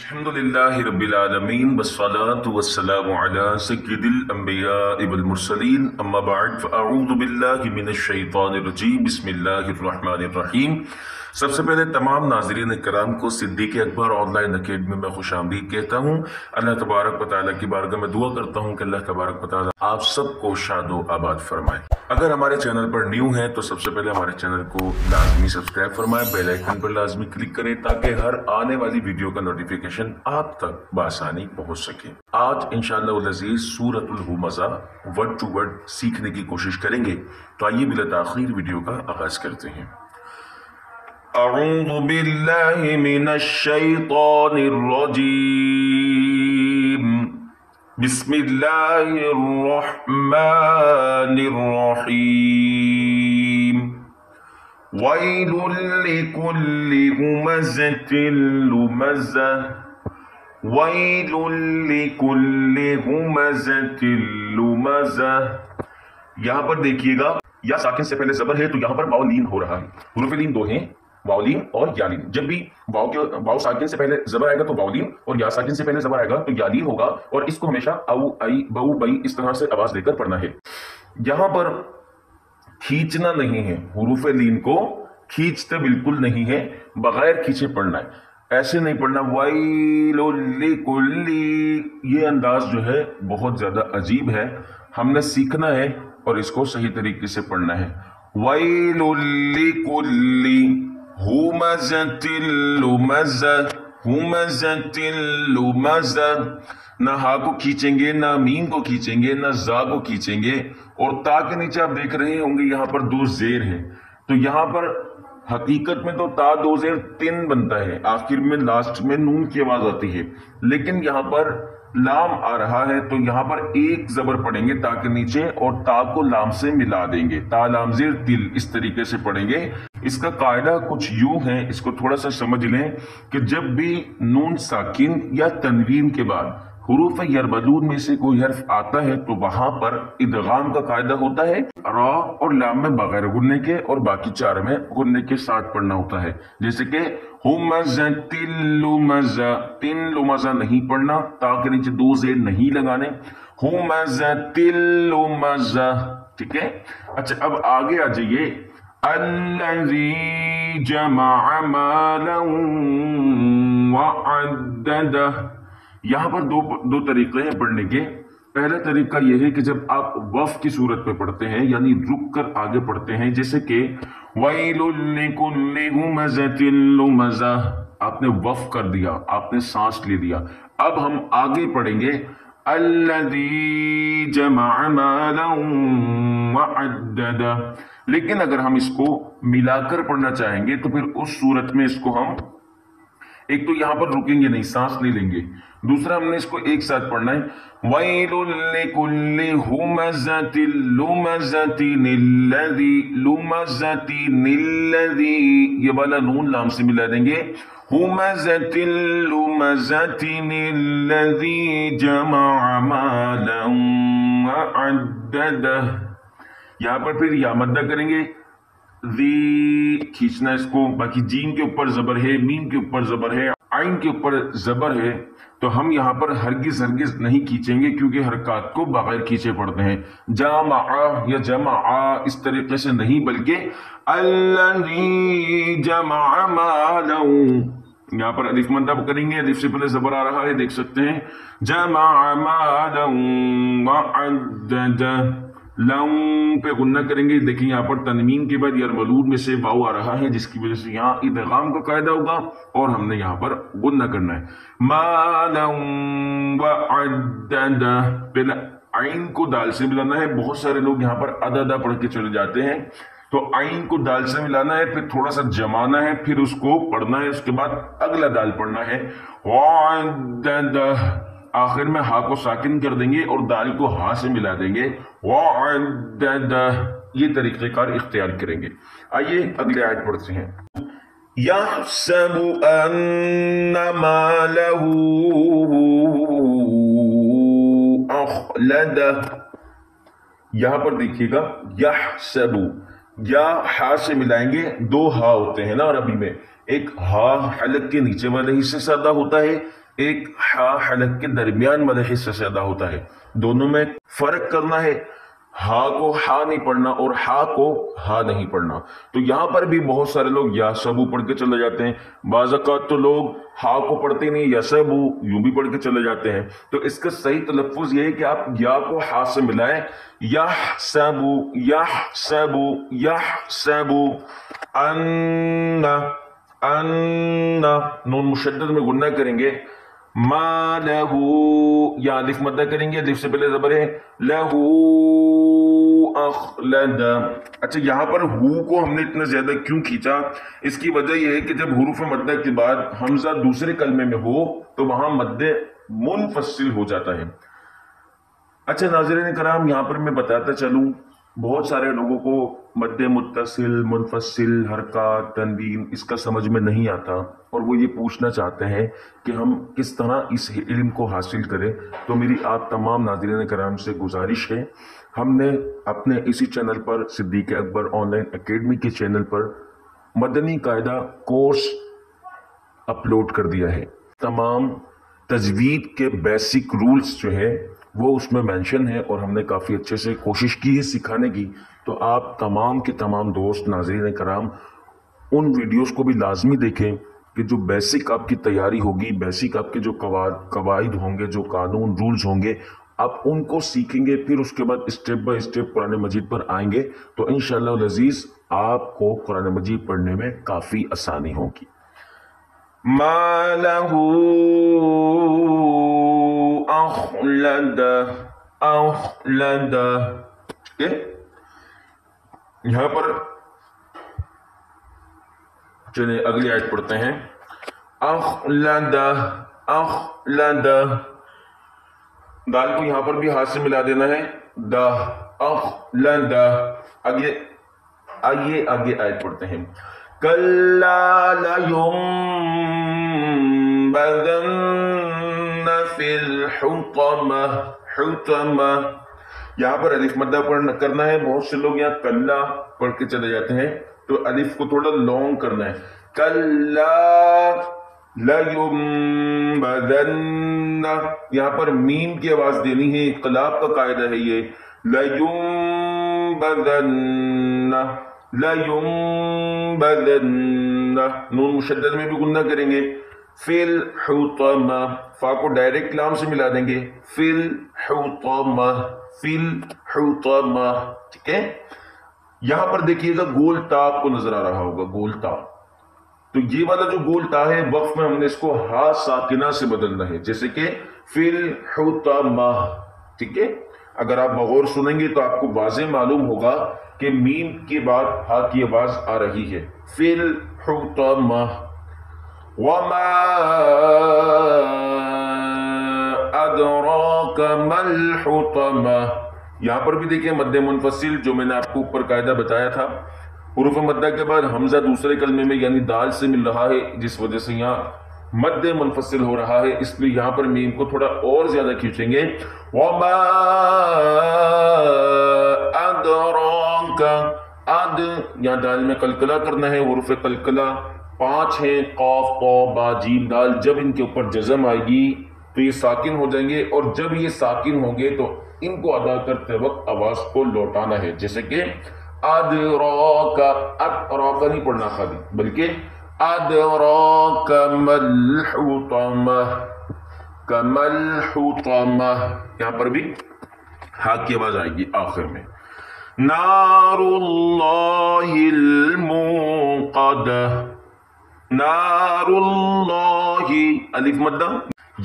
الحمدللہ رب العالمین والصلاة والسلام علی سید الانبیاء والمرسلین اما بعد فاعوذ باللہ من الشیطان الرجیم بسم اللہ الرحمن الرحیم۔ سب سے پہلے تمام ناظرین کرام کو صدیق اکبر آن لائن اکیڈمی میں خوش آمدید کہتا ہوں۔ اللہ تبارک و تعالیٰ کی بارگاہ میں دعا کرتا ہوں کہ اللہ تبارک و تعالیٰ آپ سب کو شاد و آباد فرمائے۔ اگر ہمارے چینل پر نیو ہیں تو سب سے پہلے ہمارے چینل کو لازمی سبسکرائب فرمائیں، بیل آئیکن پر لازمی کلک کریں تاکہ ہر آنے والی ویڈیو کا نوٹیفیکیشن آپ تک بآسانی پہنچ سکے۔ آج انشاءاللہ العزیز سورۃ الہمزہ ورڈ ٹو ورڈ سیکھنے کی کوشش کریں گے، تو آئیے بلا تاخیر ویڈیو کا آغاز کرتے ہیں۔ اعوذ باللہ من الشیطان الرجیم، بسم اللہ الرحمن الرحیم۔ ویل لکل ہمزۃ لمزہ، ویل لکل ہمزۃ لمزہ۔ یہاں پر دیکھیے گا یا ساکن سے پہلے زبر ہے تو یہاں پر واو لین ہو رہا ہے۔ حروف لین دو ہیں، واو لین اور یا لین۔ جب بھی واو ساکن سے پہلے زبر آئے گا تو واو لین، اور یا ساکن سے پہلے زبر آئے گا تو یا لین ہوگا، اور اس کو ہمیشہ او ای بو بئی اس طرح سے آواز دے کر پڑھنا ہے۔ یہاں پر کھینچنا نہیں ہے، حروف لین کو کھینچتے بالکل نہیں ہے، بغیر کھینچے پڑھنا ہے، ایسے نہیں پڑھنا ویل لکل۔ یہ انداز جو ہے بہت زیادہ عجیب ہے، ہم نے سیکھنا ہے اور اس کو صحیح طریقے سے پڑھنا ہے۔ ویل لکل ہمزۃ لمزہ، ہمزۃ لمزہ۔ نہ ہا کو کھینچیں گے، نہ میم کو کھینچیں گے، نہ زا کو کھینچیں گے، اور تا کے نیچے آپ دیکھ رہے ہوں گے یہاں پر دو زیر ہیں، تو یہاں پر حقیقت میں تو تا دو زیر تین بنتا ہے، آخر میں لاسٹ میں نون کی آواز آتی ہے، لیکن یہاں پر لام آ رہا ہے تو یہاں پر ایک زبر پڑھیں گے تا کے نیچے اور تا کو لام سے ملا دیں گے، تا لام زیر تل، اس طریقے سے پڑھیں گے۔ اس کا قاعدہ کچھ یوں ہے، اس کو تھوڑا سا سمجھ لیں کہ جب بھی نون ساکن یا تنوین کے بعد حروف یربدون میں سے کوئی حرف آتا ہے تو وہاں پر ادغام کا قاعدہ ہوتا ہے، را اور لام میں بغیر غننے کے اور باقی چار میں غننے کے ساتھ پڑھنا ہوتا ہے، جیسے کہ ہمزۃ لمزہ، تن لمزہ نہیں پڑھنا، تا کے نیچے دو زیر نہیں لگانے، ہمزۃ لمزہ، ٹھیک ہے۔ اچھا اب آگے آ جائیے، الذی جمع مالا وعددہ۔ یہاں پر دو طریقے ہیں پڑھنے کے۔ پہلا طریقہ یہ ہے کہ جب آپ وقف کی صورت میں پڑھتے ہیں، یعنی رک کر آگے پڑھتے ہیں، جیسے کہ ویل لکل ہمزۃ لمزہ، آپ نے وقف کر دیا، آپ نے سانس لے دیا۔ اب ہم آگے پڑھیں گے الذی جمع مالا وعددہ، لیکن اگر ہم اس کو ملا کر پڑھنا چاہیں گے تو پھر اس صورت میں اس کو ہم ایک تو یہاں پر رکیں گے نہیں، سانس نہیں لیں گے، دوسرا ہم نے اس کو ایک ساتھ پڑھنا ہے وَيْلٌ لِكُلِّ هُمَزَةٍ لُمَزَةٍ الَّذِي، لُمَزَةٍ الَّذِي، یہ والا نون لام سے ملا دیں گے، هُمَزَةٍ لُمَزَةٍ الَّذِي جَمَعَ مَالًا وَعَدَّدَهُ۔ یہاں پر پھر یا مدہ کریں گے، ذی کھینچنا اس کو، باقی جیم کے اوپر زبر ہے، میم کے اوپر زبر ہے، عین کے اوپر زبر ہے، تو ہم یہاں پر ہرگز نہیں کھینچیں گے کیونکہ حرکات کو بغیر کھینچے پڑھتے ہیں۔ جامع یا جمع اس طریقے سے نہیں، بلکہ الذی جمع مالا، یہاں پر الف مدہ کریں گے، الف سے پہلے زبر آ رہا ہے، دیکھ سکتے ہیں، جمع مالا وعددہ، لام پہ غنہ کریں گے، دیکھیں یہاں پر تنوین کے بعد یرملون میں سے واو آ رہا ہے، جس کی وجہ سے یہاں ادغام کا قاعدہ ہوگا اور ہم نے یہاں پر غنہ کرنا ہے۔ مالا وعددہ، پہلے عین کو دال سے ملانا ہے، بہت سارے لوگ یہاں پر عددہ پڑھ کے چلے جاتے ہیں، تو عین کو دال سے ملانا ہے، پھر تھوڑا سا جمانا ہے، پھر اس کو پڑھنا ہے، اس کے بعد اگلا دال پڑھنا ہے، وعددہ، آخر میں ہا کو ساکن کر دیں گے اور دال کو ہا سے ملا دیں گے، وعددہ، یہ طریقہ کار اختیار کریں گے۔ آئیے اگلے آیت پڑھتے ہیں۔ یحسب ان مالہ اخلدہ، یہاں پر دیکھیے گا یحسب، یا ہا سے ملائیں گے، دو ہا ہوتے ہیں نا عربی میں، ایک ہا حلق کے نیچے والے حصے سے ادا ہوتا ہے، ایک ہا حلق کے درمیان والے حصے سے ادا ہوتا ہے. دونوں میں فرق کرنا ہے. ہا کو ہا نہیں پڑھنا اور ہا کو ہا نہیں پڑھنا. تو یہاں پر بھی بہت سارے لوگ یا سبو پڑھ کے چلے جاتے ہیں. بعض اوقات تو لوگ ہا کو پڑھتے نہیں, یا سبو یوں بھی پڑھ کے چلے جاتے ہیں. تو اس کا صحیح تلفظ یہ ہے کہ آپ یا کو ہا سے ملائیں. یا سبو, یا سبو, یا سبو. ان نون مشدد میں گننا کریں گے. ما لہو, یا الف مدہ کریں گے, الف سے پہلے زبر ہے. لہو اخلد. اچھا, یہاں پر ہو کو ہم نے اتنا زیادہ کیوں کھینچا؟ اس کی وجہ یہ ہے کہ جب حروف مدہ کے بعد حمزہ دوسرے کلمے میں ہو تو وہاں مد منفصل ہو جاتا ہے. اچھا ناظرین کرام, یہاں پر میں بتاتا چلوں, بہت سارے لوگوں کو مد متصل, منفصل, حرکات, تنوین اس کا سمجھ میں نہیں آتا, اور وہ یہ پوچھنا چاہتے ہیں کہ ہم کس طرح اس علم کو حاصل کریں. تو میری آپ تمام ناظرین کرام سے گزارش ہے, ہم نے اپنے اسی چینل پر, Siddique Akbar online academy کے چینل پر مدنی قاعدہ کورس اپلوڈ کر دیا ہے. تمام تجوید کے بیسک رولز جو ہے وہ اس میں مینشن ہے, اور ہم نے کافی اچھے سے کوشش کی ہے سکھانے کی. تو آپ تمام کے تمام دوست ناظرین کرام ان ویڈیوز کو بھی لازمی دیکھیں کہ جو بیسک آپ کی تیاری ہوگی, بیسک آپ کے جو قواعد ہوں گے, جو قانون رولز ہوں گے, آپ ان کو سیکھیں گے. پھر اس کے بعد اسٹیپ بائی اسٹیپ قرآن مجید پر آئیں گے تو انشاءاللہ العزیز آپ کو قرآن مجید پڑھنے میں کافی آسانی ہوگی. ما له اخلد, اخلد. ٹھیک ہے, یہاں پر چلیں اگلی آیت پڑھتے ہیں. اخلد, اخلد. دال کو یہاں پر بھی ہاتھ سے ملا دینا ہے, دا, اخلد. آئیے آگے آیت پڑھتے ہیں. کَلَّا لَيُنبَذَنَّ فِي الْحُطَمَةِ, حُطَمَةِ. یہاں پر الف مدہ کرنا ہے. بہت سے لوگ یہاں کلا پڑھ کے چلے جاتے ہیں, تو الف کو تھوڑا لانگ کرنا ہے. کَلَّا لَيُنبَذَنَّ, یہاں پر میم کی آواز دینی ہے, انقلاب کا قاعدہ ہے یہ. لَيُنبَذَنَّ, لَيُنبَذَنَّ, نون مشدد میں بھی گننا کریں گے. فِي الْحُطَمَةِ, فا کو ڈائریکٹ لام سے ملا دیں گے. فِي الْحُطَمَةِ, فِي الْحُطَمَةِ. ٹھیک ہے, یہاں پر دیکھیے گا گول تا آپ کو نظر آ رہا ہوگا, گول تا. تو یہ والا جو گول تا ہے وقف میں ہم نے اس کو ہا ساکنہ سے بدلنا ہے, جیسے کہ فِي الْحُطَمَةِ. ٹھیک ہے, اگر آپ بغور سنیں گے تو آپ کو واضح معلوم ہوگا کہ میم کے بعد ہا کی آواز آ رہی ہے. فِي الْحُطَمَةِ. وَمَا أَدْرَاكَ مَا الْحُطَمَةِ. یہاں پر بھی دیکھیں مد منفصل, جو میں نے آپ کو اوپر قاعدہ بتایا تھا, حروف مدہ کے بعد حمزہ دوسرے کلمے میں یعنی دال سے مل رہا ہے, جس وجہ سے یہاں مد منفصل ہو رہا ہے, اس لیے یہاں پر میم کو تھوڑا اور زیادہ کھینچیں گے. وَمَا أَدْرَاكَ, اد, یہاں دال میں قلقلہ کرنا ہے. حروف قلقلہ 5 ہیں, قاف, طا, با, جیم, دال. جب ان کے اوپر جزم آئے گی تو یہ ساکن ہو جائیں گے, اور جب یہ ساکن ہوں گے تو ان کو ادا کرتے وقت آواز کو لوٹانا ہے, جیسے کہ ادراک, ادراک نہیں پڑھنا خالی, بلکہ ادراک مل حطمہ, کمل حطمہ. یہاں پر بھی ہا کی آواز آئے گی آخر میں. نار اللہ الموقدہ, نار اللہ, الف مدہ.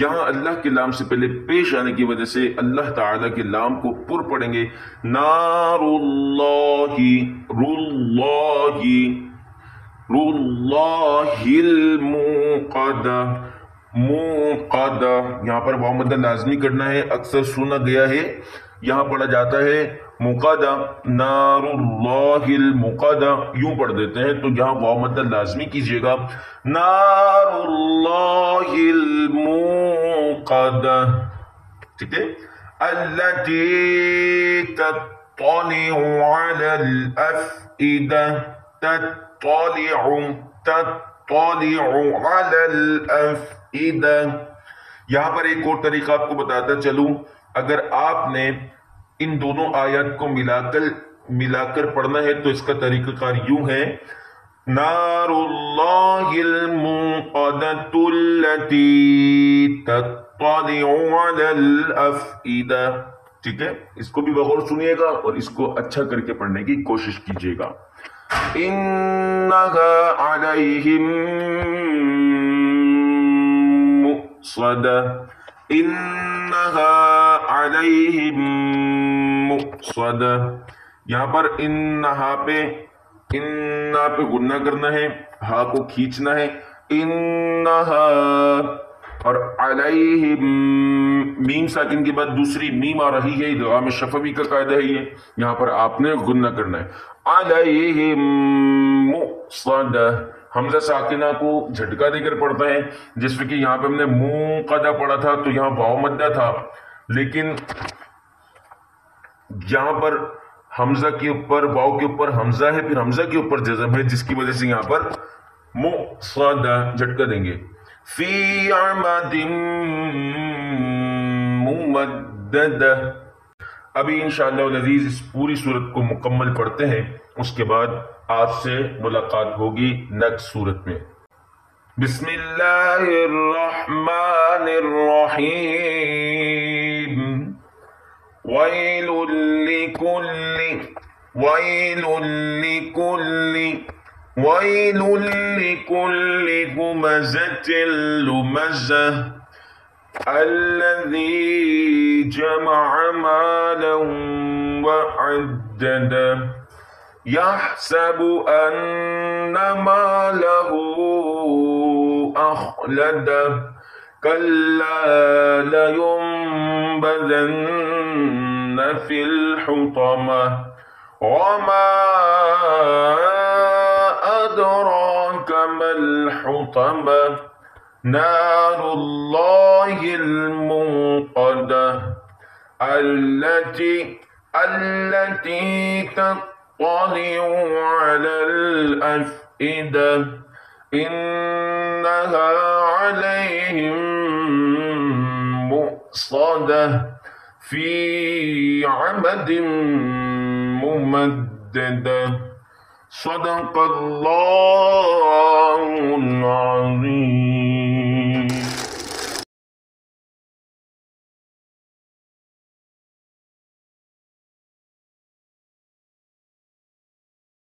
یہاں اللہ کے لام سے پہلے پیش آنے کی وجہ سے اللہ تعالیٰ کے لام کو پر پڑھیں گے. نار اللہ, رُلَّہ, رُلَّہ الموقدہ, موقدہ. یہاں پر واو مدہ لازمی کرنا ہے, اکثر سنا گیا ہے یہاں پڑھا جاتا ہے مقدہ, نار اللہ المقدہ یوں پڑھ دیتے ہیں, تو یہاں واو مدہ لازمی کیجئے گا. نار اللہ المقدہ. ٹھیک ہے, التی تطلع علی الافئدہ, تطلع, تطلع علی الافئدہ. یہاں پر ایک اور طریقہ آپ کو بتاتا چلوں، اگر آپ نے ان دونوں آیات کو ملا کر پڑھنا ہے تو اس کا طریقہ کار یوں ہے، نار اللہ الموقدۃ التی تطلع علی الافئدہ. ٹھیک ہے، اس کو بھی بغور سنیے گا اور اس کو اچھا کر کے پڑھنے کی کوشش کیجیے گا. انہا علیہم مؤصدہ، انہا علیہم مؤصدہ. یہاں پر انہا پہ غنہ کرنا ہے، ہا کو کھینچنا ہے، انہا، اور علیہم میم ساکن کے بعد دوسری میم آ رہی ہے، ادغام شفوی کا قاعدہ ہے یہ، یہاں پر آپ نے غنہ کرنا ہے. علیہم مؤصدہ، حمزہ ساکنہ کو جھٹکا دے کر پڑھتا ہے، جس میں کہ یہاں پہ ہم نے موقدہ پڑھا تھا تو یہاں واو مدہ تھا، لیکن یہاں پر حمزہ کے اوپر واو کے اوپر حمزہ ہے، پھر حمزہ کے اوپر جزم ہے، جس کی وجہ سے یہاں پر مؤصدہ جھٹکا دیں گے. فی عمد ممددہ. ابھی انشاءاللہ العزیز اس پوری صورت کو مکمل پڑھتے ہیں، اس کے بعد آپ سے ملاقات ہوگی نیکسٹ صورت میں. بسم اللہ الرحمن الرحیم. ویل لکل ہمزۃ لمزہ الذی جمع مالا وعددہ یحسب ان مالہ اخلدہ کلا لینبذن فی الحطمہ وما ادراک ما الحطمہ نار اللہ الموقدہ التي تطلع على الأفئدة إنها عليهم مؤصدة في عمد ممددة. صدق الله العظيم.